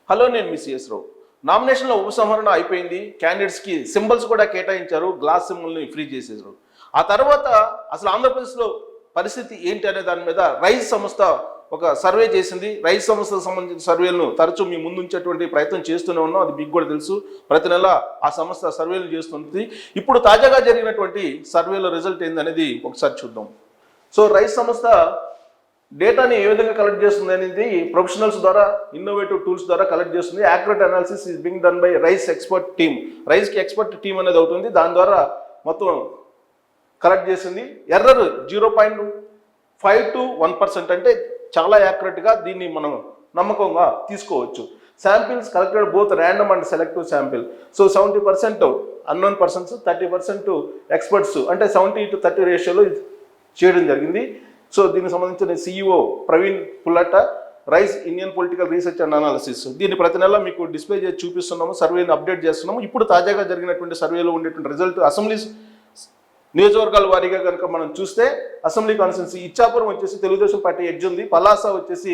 Hello, నేను మీ CS రావు. నామినేషన్ల ఉపసంహరణ అయిపోయింది. క్యాండిడేట్స్కి సింబల్స్ కూడా కేటాయించారు, గ్లాస్ సింబల్ని ఫ్రీ చేసేసారు. ఆ తర్వాత అసలు ఆంధ్రప్రదేశ్లో పరిస్థితి ఏంటి అనే దాని మీద రైజ్ సంస్థ ఒక సర్వే చేసింది. రైజ్ సంస్థకు సంబంధించిన సర్వేలను తరచూ మీ ముందుంచేటువంటి ప్రయత్నం చేస్తూనే ఉన్నాం, అది మీకు కూడా తెలుసు. ప్రతి నెల ఆ సంస్థ సర్వేలు చేస్తుంది. ఇప్పుడు తాజాగా జరిగినటువంటి సర్వేలో రిజల్ట్ ఏందనేది ఒకసారి చూద్దాం. సో రైజ్ సంస్థ డేటాని ఏ విధంగా కలెక్ట్ చేస్తుంది అనేది ప్రొఫెషనల్స్ ద్వారా, ఇన్నోవేటివ్ టూల్స్ ద్వారా కలెక్ట్ చేస్తుంది. Accurate analysis is being done by Rise expert team. రైజ్కి ఎక్స్పర్ట్ టీమ్ అనేది అవుతుంది, దాని ద్వారా మొత్తం కలెక్ట్ చేసింది. ఎర్రర్ 0.5 to 1%, అంటే చాలా యాక్యురేట్గా దీన్ని మనం నమ్మకంగా తీసుకోవచ్చు. Samples collected both random and selective sample. So 70% unknown persons, 30% experts, అంటే 70-30 రేషియోలో చేయడం జరిగింది. సో దీనికి సంబంధించిన CEO Praveen Pullata, Rise Indian political research and analysis. దీన్ని ప్రతి నెల మీకు డిస్ప్లే చేసి చూపిస్తున్నాము, సర్వేని అప్డేట్ చేస్తున్నాము. ఇప్పుడు తాజాగా జరిగినటువంటి సర్వేలో ఉండేటువంటి రిజల్ట్ అసెంబ్లీ నియోజకవర్గాల వారీగా కనుక మనం చూస్తే, అసెంబ్లీ కాన్స్టిట్యున్సీ ఇచ్చాపురం వచ్చేసి తెలుగుదేశం పార్టీ ఎడ్జ్ ఉంది, పలాస వచ్చేసి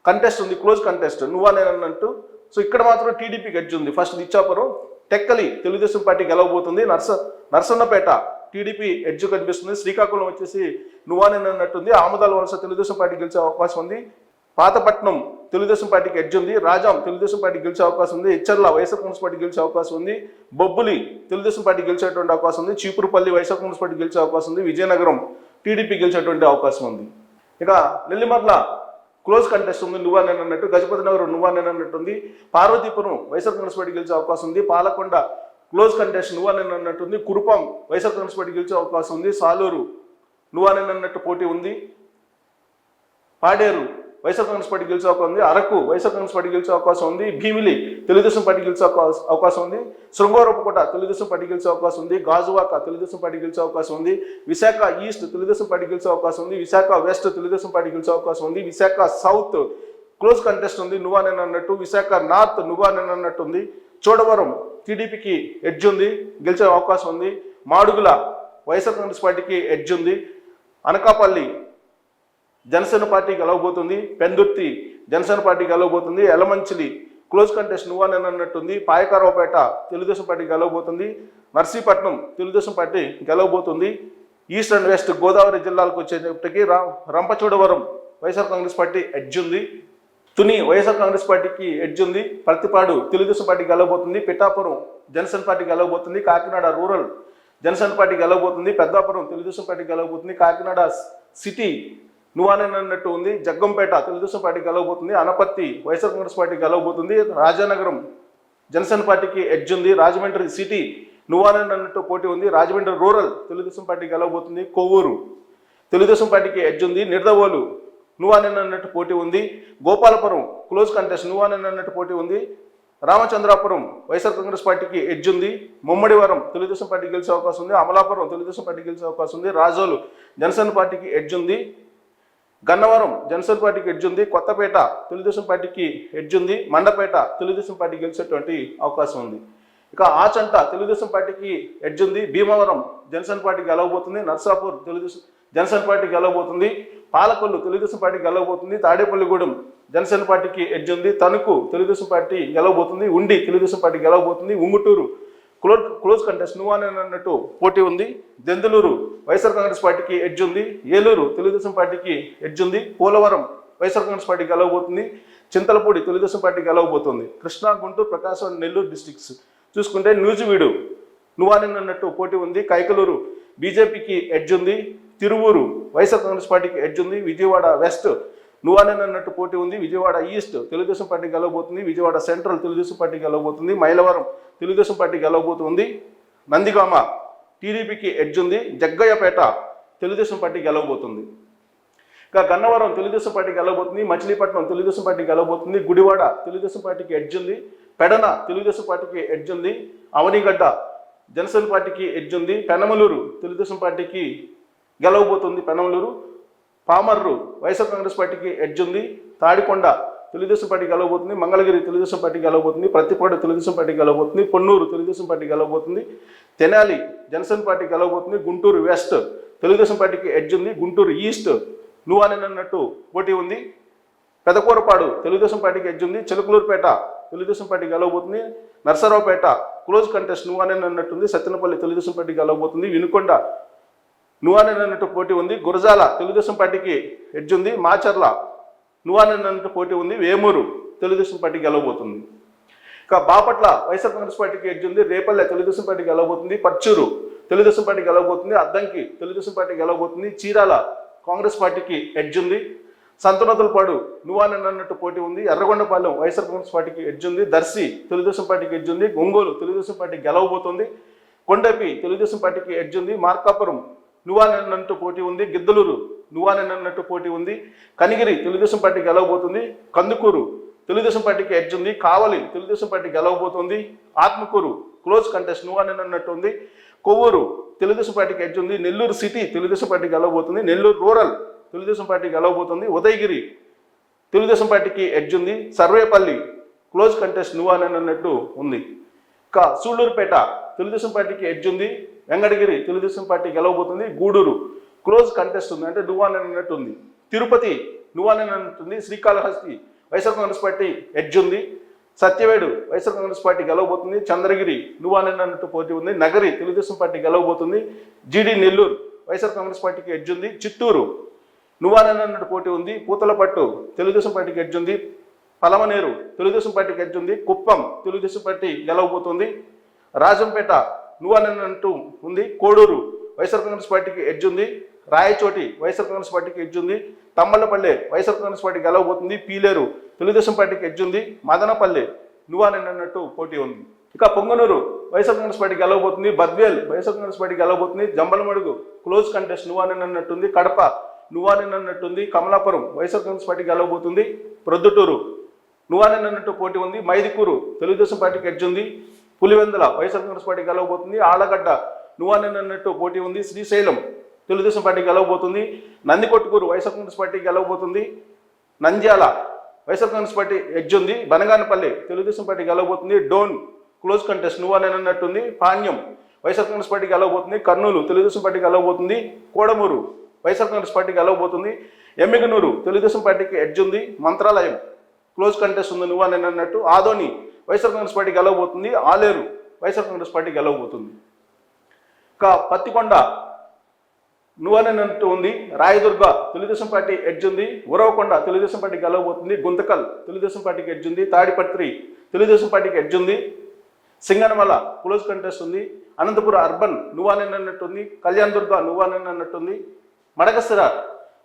కంటెస్ట్ ఉంది, క్లోజ్ కంటెస్ట్, నువ్వా నేనన్నట్టు. సో ఇక్కడ మాత్రం టీడీపీకి ఎడ్జ్ ఉంది. ఫస్ట్ ఇచ్చాపురం, టెక్కలి తెలుగుదేశం పార్టీ గెలవబోతుంది, నర్సన్నపేట టీడీపీ ఎడ్జ్ కనిపిస్తుంది, శ్రీకాకుళం వచ్చేసి నువ్వానేనన్నట్టుంది, ఆమదాల వలస తెలుగుదేశం పార్టీ గెలిచే అవకాశం ఉంది, పాతపట్నం తెలుగుదేశం పార్టీకి ఎడ్జ్ ఉంది, రాజాం తెలుగుదేశం పార్టీ గెలిచే అవకాశం ఉంది, హెచ్చర్ల వైఎస్ఆర్ కాంగ్రెస్ పార్టీ గెలిచే అవకాశం ఉంది, బొబ్బులి తెలుగుదేశం పార్టీ గెలిచేటువంటి అవకాశం ఉంది, చీపురుపల్లి వైఎస్ఆర్ కాంగ్రెస్ పార్టీ గెలిచే అవకాశం ఉంది, విజయనగరం టీడీపీ గెలిచేటువంటి అవకాశం ఉంది. ఇక నెల్లిమర్ల క్లోజ్ కంటెస్ట్ ఉంది, నువ్వా నేనన్నట్టు, గజపతి నగరం నువ్వా నేనన్నట్టుంది, పార్వతీపురం వైఎస్ఆర్ కాంగ్రెస్ పార్టీ గెలిచే అవకాశం ఉంది, పాలకొండ క్లోజ్ కంటెస్ట్ నువ్వా నేనన్నట్టుంది, కురుపాం వైఎస్ఆర్ కాంగ్రెస్ పార్టీ గెలిచే అవకాశం ఉంది, సాలూరు నువ్వా నేనన్నట్టు పోటీ ఉంది, పాడేరు వైఎస్ఆర్ కాంగ్రెస్ పార్టీ గెలిచే అవకాశం ఉంది, అరకు వైఎస్ఆర్ కాంగ్రెస్ పార్టీ గెలిచే అవకాశం ఉంది, భీమిలి తెలుగుదేశం పార్టీ గెలిచే అవకాశం ఉంది, శృంగారపుకోట తెలుగుదేశం పార్టీ గెలిచే అవకాశం ఉంది, గాజువాక తెలుగుదేశం పార్టీ గెలిచే అవకాశం ఉంది, విశాఖ ఈస్ట్ తెలుగుదేశం పార్టీ గెలిచే అవకాశం ఉంది, విశాఖ వెస్ట్ తెలుగుదేశం పార్టీ గెలిచే అవకాశం ఉంది, విశాఖ సౌత్ క్లోజ్ కంటెస్ట్ ఉంది నువ్వా నేనన్నట్టు, విశాఖ నార్త్ నువ్వా నేనన్నట్టు ఉంది, చోడవరం టీడీపీకి ఎడ్జ్ ఉంది, గెలిచే అవకాశం ఉంది, మాడుగుల వైఎస్ఆర్ కాంగ్రెస్ పార్టీకి ఎడ్జ్ ఉంది, అనకాపల్లి జనసేన పార్టీ గెలవబోతుంది, పెందుర్తి జనసేన పార్టీ గెలవబోతుంది, ఎలమంచిలి క్లోజ్ కంటెస్ట్ నువ్వా నేనన్నట్టుంది, పాయకారావుపేట తెలుగుదేశం పార్టీ గెలవబోతుంది, నర్సీపట్నం తెలుగుదేశం పార్టీ గెలవబోతుంది, ఈస్ట్ అండ్ వెస్ట్ గోదావరి జిల్లాలకు వచ్చేటప్పటికి Rampachodavaram YSR Congress party edge ఉంది, తుని వైఎస్ఆర్ కాంగ్రెస్ పార్టీకి ఎడ్జ్ ఉంది, ప్రతిపాడు తెలుగుదేశం పార్టీ గెలవబోతుంది, పిఠాపురం జనసేన పార్టీ గెలవబోతుంది, కాకినాడ రూరల్ జనసేన పార్టీ గెలవబోతుంది, పెద్దాపురం తెలుగుదేశం పార్టీ గెలవబోతుంది, కాకినాడ సిటీ నువ్వానేనన్నట్టు ఉంది, జగ్గంపేట తెలుగుదేశం పార్టీ గెలవబోతుంది, అనపర్తి వైఎస్ఆర్ కాంగ్రెస్ పార్టీ గెలవబోతుంది, రాజానగరం జనసేన పార్టీకి ఎడ్జ్ ఉంది, రాజమండ్రి సిటీ నువ్వానేనన్నట్టు పోటీ ఉంది, రాజమండ్రి రూరల్ తెలుగుదేశం పార్టీ గెలవబోతుంది, కొవ్వూరు తెలుగుదేశం పార్టీకి ఎడ్జ్ ఉంది, నిడదవోలు నువ్వానేనన్నట్టు పోటీ ఉంది, గోపాలపురం క్లోజ్ కంటెస్ట్ నువ్వానేనన్నట్టు పోటీ ఉంది, రామచంద్రాపురం వైఎస్ఆర్ కాంగ్రెస్ పార్టీకి ఎడ్జ్ ఉంది, ముమ్మడివరం తెలుగుదేశం పార్టీ గెలిచే అవకాశం ఉంది, అమలాపురం తెలుగుదేశం పార్టీ గెలిచే అవకాశం ఉంది, రాజోలు జనసేన పార్టీకి ఎడ్జ్ ఉంది, గన్నవరం జనసేన పార్టీకి ఎడ్జ్ ఉంది, కొత్తపేట తెలుగుదేశం పార్టీకి ఎడ్జ్ ఉంది, మండపేట తెలుగుదేశం పార్టీ గెలిచేటువంటి అవకాశం ఉంది. ఇక ఆచంట తెలుగుదేశం పార్టీకి ఎడ్జ్ ఉంది, భీమవరం జనసేన పార్టీ గెలవబోతుంది, నర్సాపూర్ తెలుగుదేశం జనసేన పార్టీ గెలవబోతుంది, పాలకొల్లు తెలుగుదేశం పార్టీ గెలవబోతుంది, తాడేపల్లిగూడెం జనసేన పార్టీకి ఎడ్జ్ ఉంది, తణుకు తెలుగుదేశం పార్టీ గెలవబోతుంది, ఉండి తెలుగుదేశం పార్టీ గెలవబోతుంది, ఉంగుటూరు క్లోజ్ కంటెస్ట్ నువ్వానేనన్నట్టు పోటీ ఉంది, దెందులూరు వైఎస్ఆర్ కాంగ్రెస్ పార్టీకి ఎడ్జ్ ఉంది, ఏలూరు తెలుగుదేశం పార్టీకి ఎడ్జ్ ఉంది, పోలవరం వైఎస్ఆర్ కాంగ్రెస్ పార్టీ గెలవబోతుంది, చింతలపూడి తెలుగుదేశం పార్టీ గెలవబోతుంది. కృష్ణా, గుంటూరు, ప్రకాశం, నెల్లూరు డిస్ట్రిక్ట్స్ చూసుకుంటే నూజివీడు నువ్వానేనన్నట్టు పోటీ ఉంది, కైకలూరు బీజేపీకి ఎడ్జ్ ఉంది, తిరువూరు వైఎస్ఆర్ కాంగ్రెస్ పార్టీకి ఎడ్జ్ ఉంది, విజయవాడ వెస్ట్ నువ్వానేనన్నట్టు పోటీ ఉంది, విజయవాడ ఈస్ట్ తెలుగుదేశం పార్టీ గెలవబోతుంది, విజయవాడ సెంట్రల్ తెలుగుదేశం పార్టీ గెలవబోతుంది, మైలవరం తెలుగుదేశం పార్టీ గెలవబోతుంది, నందిగామ టీడీపీకి ఎడ్జ్ ఉంది, జగ్గయ్యపేట తెలుగుదేశం పార్టీ గెలవబోతుంది. ఇక గన్నవరం తెలుగుదేశం పార్టీ గెలవబోతుంది, మచిలీపట్నం తెలుగుదేశం పార్టీ గెలవబోతుంది, గుడివాడ తెలుగుదేశం పార్టీకి ఎడ్జ్ ఉంది, పెడన తెలుగుదేశం పార్టీకి ఎడ్జ్ ఉంది, అవనిగడ్డ జనసేన పార్టీకి ఎడ్జ్ ఉంది, పెనమలూరు తెలుగుదేశం పార్టీకి గెలవబోతుంది, పెనమలూరు పామర్రు వైఎస్ఆర్ కాంగ్రెస్ పార్టీకి ఎడ్జ్ ఉంది, తాడికొండ తెలుగుదేశం పార్టీ గెలవబోతుంది, మంగళగిరి తెలుగుదేశం పార్టీ గెలవబోతుంది, ప్రతిపాడు తెలుగుదేశం పార్టీ గెలవబోతుంది, పొన్నూరు తెలుగుదేశం పార్టీ గెలవబోతుంది, తెనాలి జనసేన పార్టీ గెలవబోతుంది, గుంటూరు వెస్ట్ తెలుగుదేశం పార్టీకి ఎడ్జ్ ఉంది, గుంటూరు ఈస్ట్ నువ్వానేనన్నట్టు పోటీ ఉంది, పెదకూరపాడు తెలుగుదేశం పార్టీకి ఎడ్జ్ ఉంది, చిలకలూరుపేట తెలుగుదేశం పార్టీ గెలవబోతుంది. నర్సరావుపేట క్లోజ్ కంటెస్ట్ నువ్వానే అన్నట్టుంది. సత్తెనపల్లి తెలుగుదేశం పార్టీ గెలవబోతుంది. వినుకొండ నువ్వానే అన్నట్టు పోటీ ఉంది. గురజాల తెలుగుదేశం పార్టీకి ఎడ్జ్ ఉంది. మాచర్ల నువ్వానే అన్నట్టు పోటీ ఉంది. వేమూరు తెలుగుదేశం పార్టీ గెలవబోతుంది. ఇక బాపట్ల వైఎస్ఆర్ కాంగ్రెస్ పార్టీకి ఎడ్జ్ ఉంది. రేపల్లె తెలుగుదేశం పార్టీ గెలవబోతుంది. పర్చూరు తెలుగుదేశం పార్టీ గెలవబోతుంది. అద్దంకి తెలుగుదేశం పార్టీ గెలవబోతుంది. చీరాల కాంగ్రెస్ పార్టీకి ఎడ్జ్ ఉంది. సంతనోతులపాడు నువ్వానే అన్నట్టు పోటీ ఉంది. ఎర్రగొండపాలెం వైఎస్ఆర్ కాంగ్రెస్ పార్టీకి ఎడ్జ్ ఉంది. దర్శి తెలుగుదేశం పార్టీకి ఎడ్జ్ ఉంది. ఒంగోలు తెలుగుదేశం పార్టీ గెలవబోతుంది. కొండపి తెలుగుదేశం పార్టీకి ఎడ్జ్ ఉంది. మార్కాపురం నువ్వానే అన్నట్టు పోటీ ఉంది. గిద్దలూరు నువ్వానే అన్నట్టు పోటీ ఉంది. కనిగిరి తెలుగుదేశం పార్టీ గెలవబోతుంది. కందుకూరు తెలుగుదేశం పార్టీకి ఎడ్జ్ ఉంది. కావలి తెలుగుదేశం పార్టీ గెలవబోతుంది. ఆత్మకూరు క్లోజ్ కంటెస్ట్ నువ్వానే అన్నట్టు ఉంది. కొవ్వూరు తెలుగుదేశం పార్టీకి ఎడ్జ్ ఉంది. నెల్లూరు సిటీ తెలుగుదేశం పార్టీ గెలవబోతుంది. నెల్లూరు రూరల్ తెలుగుదేశం పార్టీ గెలవబోతుంది. ఉదయగిరి తెలుగుదేశం పార్టీకి ఎడ్జ్ ఉంది. సర్వేపల్లి క్లోజ్ కంటెస్ట్ నువ్వానే అన్నట్టు ఉంది. ఇంకా సూళ్లూరుపేట తెలుగుదేశం పార్టీకి ఎడ్జ్ ఉంది. వెంకటగిరి తెలుగుదేశం పార్టీ గెలవబోతుంది. గూడూరు క్లోజ్ కంటెస్ట్ ఉంది, అంటే నువ్వానే అన్నట్టు ఉంది. తిరుపతి నువ్వానే అన్నట్టుంది. Srikalahasti YSR Congress party edge ఉంది. సత్యవేడు వైఎస్ఆర్ కాంగ్రెస్ పార్టీ గెలవబోతుంది. చంద్రగిరి నువ్వానే అన్నట్టు పోటీ ఉంది. నగరి తెలుగుదేశం పార్టీ గెలవబోతుంది. జీడి నెల్లూరు వైఎస్ఆర్ కాంగ్రెస్ పార్టీకి ఎడ్జ్ ఉంది. చిత్తూరు నువ్వానే అన్నట్టు పోటీ ఉంది. పూతలపట్టు తెలుగుదేశం పార్టీకి ఎడ్జ్ ఉంది. పలమనేరు తెలుగుదేశం పార్టీకి ఎడ్జ్ ఉంది. కుప్పం తెలుగుదేశం పార్టీ గెలవబోతుంది. రాజంపేట నువ్వానే అన్నట్టు ఉంది. కోడూరు వైఎస్ఆర్ కాంగ్రెస్ పార్టీకి ఎడ్జ్ ఉంది. రాయచోటి వైఎస్ఆర్ కాంగ్రెస్ పార్టీకి ఎడ్జ్ ఉంది. తమ్మలపల్లె వైఎస్ఆర్ కాంగ్రెస్ పార్టీ గెలవబోతుంది. పీలేరు తెలుగుదేశం పార్టీకి ఎడ్జ్ ఉంది. మదనపల్లె నువ్వానే అన్నట్టు పోటీ ఉంది. ఇక పొంగనూరు వైఎస్ఆర్ కాంగ్రెస్ పార్టీ గెలవబోతుంది. బద్వేల్ వైఎస్ఆర్ కాంగ్రెస్ పార్టీ గెలవబోతుంది. జంబలమడుగు క్లోజ్ కంటెస్ట్ నువ్వానే అన్నట్టుంది. కడప నువ్వానే అన్నట్టుంది. కమలాపురం వైఎస్ఆర్ కాంగ్రెస్ పార్టీ గెలవబోతుంది. ప్రొద్దుటూరు నువ్వానే అన్నట్టు పోటీ ఉంది. మైదుకూరు తెలుగుదేశం పార్టీకి ఎడ్జ్ ఉంది. పులివెందుల వైఎస్ఆర్ కాంగ్రెస్ పార్టీ గెలవబోతుంది. ఆళ్లగడ్డ నువ్వానే అన్నట్టు పోటీ ఉంది. శ్రీశైలం తెలుగుదేశం పార్టీ గెలవబోతుంది. నందికొట్కూరు వైఎస్ఆర్ కాంగ్రెస్ పార్టీ గెలవబోతుంది. Nandyal YSR Congress party edge ఉంది. బనగానపల్లి తెలుగుదేశం పార్టీ గెలవబోతుంది. డోన్ క్లోజ్ కంటెస్ట్ నువ్వానే అన్నట్టుంది. పాణ్యం వైఎస్ఆర్ కాంగ్రెస్ పార్టీ గెలవబోతుంది. కర్నూలు తెలుగుదేశం పార్టీ గెలవబోతుంది. కోడమూరు వైఎస్ఆర్ కాంగ్రెస్ పార్టీ గెలవబోతుంది. ఎమ్మిగనూరు తెలుగుదేశం పార్టీకి ఎడ్జ్ ఉంది. మంత్రాలయం క్లోజ్ కంటెస్ట్ ఉంది నువ్వానే అన్నట్టు. ఆదోని వైఎస్ఆర్ కాంగ్రెస్ పార్టీ గెలవబోతుంది. ఆలేరు వైఎస్ఆర్ కాంగ్రెస్ పార్టీ గెలవబోతుంది. ఇంకా పత్తికొండ నువ్వానే అన్నట్టు ఉంది. రాయదుర్గ తెలుగుదేశం పార్టీ ఎడ్జ్ ఉంది. ఉరవకొండ తెలుగుదేశం పార్టీ గెలవబోతుంది. గుంతకల్ తెలుగుదేశం పార్టీకి ఎడ్జ్ ఉంది. తాడిపత్రి తెలుగుదేశం పార్టీకి ఎడ్జ్ ఉంది. సింగనమల క్లోజ్ కంటెస్ట్ ఉంది. అనంతపురం అర్బన్ నువ్వానే అన్నట్టుంది. కళ్యాణదుర్గ నువ్వానే అన్నట్టుంది. మడకసిర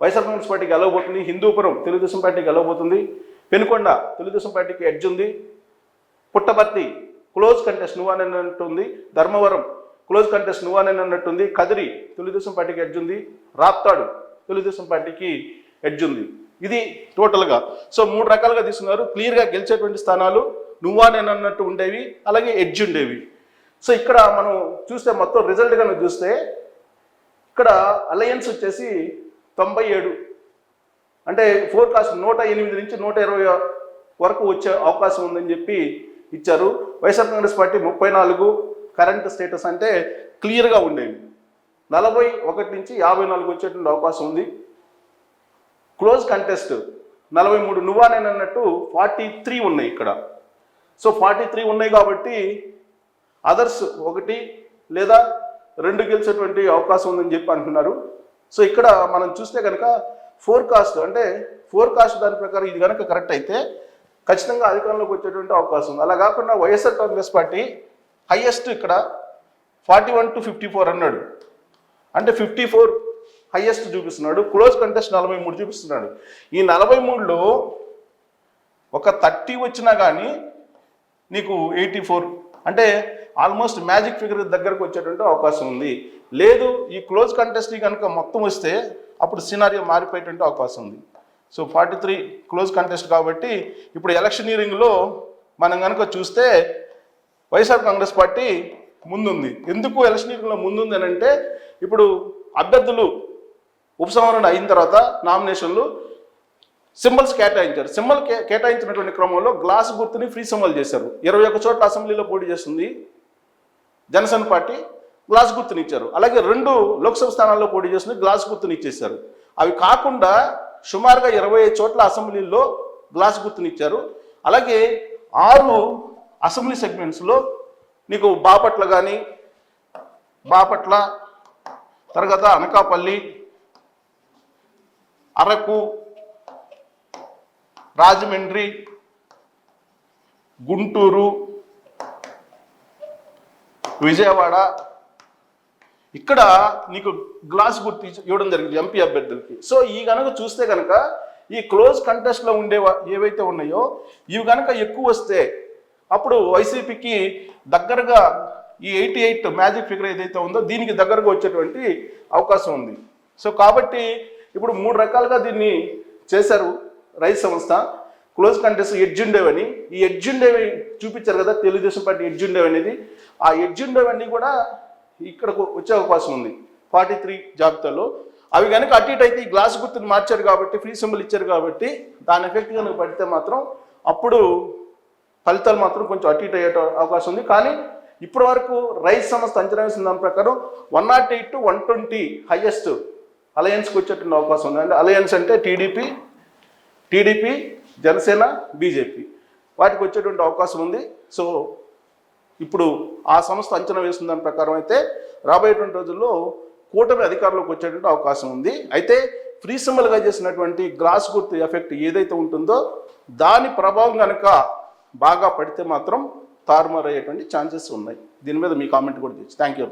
వైఎస్ఆర్ కాంగ్రెస్ పార్టీ గెలవబోతుంది. హిందూపురం తెలుగుదేశం పార్టీ గెలవబోతుంది. పెనుకొండ తెలుగుదేశం పార్టీకి ఎడ్జ్ ఉంది. పుట్టపర్తి క్లోజ్ కంటెస్ట్ నువ్వానే అన్నట్టుంది. ధర్మవరం క్లోజ్ కంటెస్ట్ నువ్వానే అన్నట్టుంది. కదిరి తెలుగుదేశం పార్టీకి ఎడ్జ్ ఉంది. రాప్తాడు తెలుగుదేశం పార్టీకి ఎడ్జ్ ఉంది. ఇది టోటల్గా. సో 3 రకాలుగా తీసుకున్నారు. క్లియర్గా గెలిచేటువంటి స్థానాలు నువ్వానే అన్నట్టు ఉండేవి, అలాగే ఎడ్జ్ ఉండేవి. సో ఇక్కడ మనం చూస్తే మొత్తం రిజల్ట్ కనుక చూస్తే ఇక్కడ అలయన్స్ వచ్చేసి 97, అంటే ఫోర్కాస్ట్ 108 నుంచి 120 వరకు వచ్చే అవకాశం ఉందని చెప్పి ఇచ్చారు. YSR Congress party 34 current status అంటే క్లియర్గా ఉండేవి. 41 నుంచి 54 వచ్చేటువంటి అవకాశం ఉంది. క్లోజ్ కంటెస్ట్ 43 నువ్వానే అన్నట్టు 43 ఉన్నాయి ఇక్కడ. సో 43 ఉన్నాయి కాబట్టి అదర్స్ 1 లేదా 2 గెలిచేటువంటి అవకాశం ఉందని చెప్పి అంటున్నారు. సో ఇక్కడ మనం చూస్తే కనుక ఫోర్కాస్ట్, అంటే ఫోర్కాస్ట్ దాని ప్రకారం ఇది కనుక కరెక్ట్ అయితే ఖచ్చితంగా అధికారంలోకి వచ్చేటువంటి అవకాశం ఉంది. అలా కాకుండా వైఎస్ఆర్ కాంగ్రెస్ పార్టీ హైయెస్ట్ ఇక్కడ 41 to 54 అన్నాడు, అంటే 54 హైయెస్ట్ చూపిస్తున్నాడు. క్లోజ్ కంటెస్ట్ 43 చూపిస్తున్నాడు. ఈ 43లో ఒక 30 వచ్చినా కానీ నీకు 84, అంటే ఆల్మోస్ట్ మ్యాజిక్ ఫిగర్ దగ్గరకు వచ్చేటువంటి అవకాశం ఉంది. లేదు ఈ క్లోజ్ కంటెస్ట్ కనుక మొత్తం వస్తే అప్పుడు సినారియో మారిపోయేటువంటి అవకాశం ఉంది. సో 43 క్లోజ్ కంటెస్ట్ కాబట్టి ఇప్పుడు ఎలక్షనీరింగ్లో మనం కనుక చూస్తే వైఎస్ఆర్ కాంగ్రెస్ పార్టీ ముందుంది. ఎందుకు ఎలక్షనీరింగ్లో ముందుంది అని అంటే ఇప్పుడు అభ్యర్థులు ఉపసంహరణ అయిన తర్వాత నామినేషన్లు సింబల్స్ కేటాయించారు. సింబల్ కేటాయించినటువంటి క్రమంలో గ్లాస్ గుర్తుని ఫ్రీ సింబల్ చేశారు. 21 చోట్ల అసెంబ్లీలో పోటీ చేస్తుంది జనసేన పార్టీ, గ్లాస్ గుర్తుని ఇచ్చారు. అలాగే 2 లోక్సభ స్థానాల్లో పోటీ చేస్తుంది, గ్లాస్ గుర్తుని ఇచ్చేశారు. అవి కాకుండా సుమారుగా 25 చోట్ల అసెంబ్లీలో గ్లాస్ గుర్తుని ఇచ్చారు. అలాగే 6 అసెంబ్లీ సెగ్మెంట్స్లో నీకు బాపట్ల కానీ, బాపట్ల తర్వాత అనకాపల్లి, అరకు, రాజమండ్రి, గుంటూరు, విజయవాడ, ఇక్కడ నీకు గ్లాస్ గుర్తు ఇవ్వడం జరిగింది ఎంపీ అభ్యర్థులకి. సో ఈ కనుక చూస్తే కనుక ఈ క్లోజ్ కంటెస్ట్లో ఏవైతే ఉన్నాయో ఇవి కనుక ఎక్కువ వస్తే అప్పుడు వైసీపీకి దగ్గరగా ఈ 88 మ్యాజిక్ ఫిగర్ ఏదైతే ఉందో దీనికి దగ్గరగా వచ్చేటువంటి అవకాశం ఉంది. సో కాబట్టి ఇప్పుడు 3 రకాలుగా దీన్ని చేశారు రైతు సంస్థ. క్లోజ్ కంటెస్ట్ ఎడ్జుండేవ్ అని, ఈ ఎడ్జుండేవ్ చూపించారు కదా తెలుగుదేశం పార్టీ ఎడ్జుండేవ్ అనేది, ఆ ఎడ్జుండేవ్ అన్నీ కూడా ఇక్కడకు వచ్చే అవకాశం ఉంది 43 జాబితాలో. అవి కనుక అటు ఇటు అయితే ఈ గ్లాస్ గుర్తుని మార్చారు కాబట్టి, ఫ్రీ సింబల్ ఇచ్చారు కాబట్టి దాని ఎఫెక్ట్ కనుక పడితే మాత్రం అప్పుడు ఫలితాలు మాత్రం కొంచెం అటు ఇటు అయ్యే అవకాశం ఉంది. కానీ ఇప్పటి వరకు రైతు సంస్థ అంచనా వేసిన దాని ప్రకారం 108 to 120 హైయెస్ట్ అలయన్స్కి వచ్చేటువంటి అవకాశం ఉంది. అంటే అలయన్స్ అంటే టీడీపీ, జనసేన, బీజేపీ వాటికి వచ్చేటువంటి అవకాశం ఉంది. సో ఇప్పుడు ఆ సంస్థ అంచనా వేసిన దాని ప్రకారం అయితే రాబోయేటువంటి రోజుల్లో కూటమి అధికారంలోకి వచ్చేటువంటి అవకాశం ఉంది. అయితే ఫ్రీ సింబల్గా చేసినటువంటి గ్లాస్ గుర్తు ఎఫెక్ట్ ఏదైతే ఉంటుందో దాని ప్రభావం కనుక బాగా పడితే మాత్రం తారుమారు అయ్యేటువంటి ఛాన్సెస్ ఉన్నాయి. దీని మీద మీ కామెంట్ కూడా తెచ్చు. Thank you.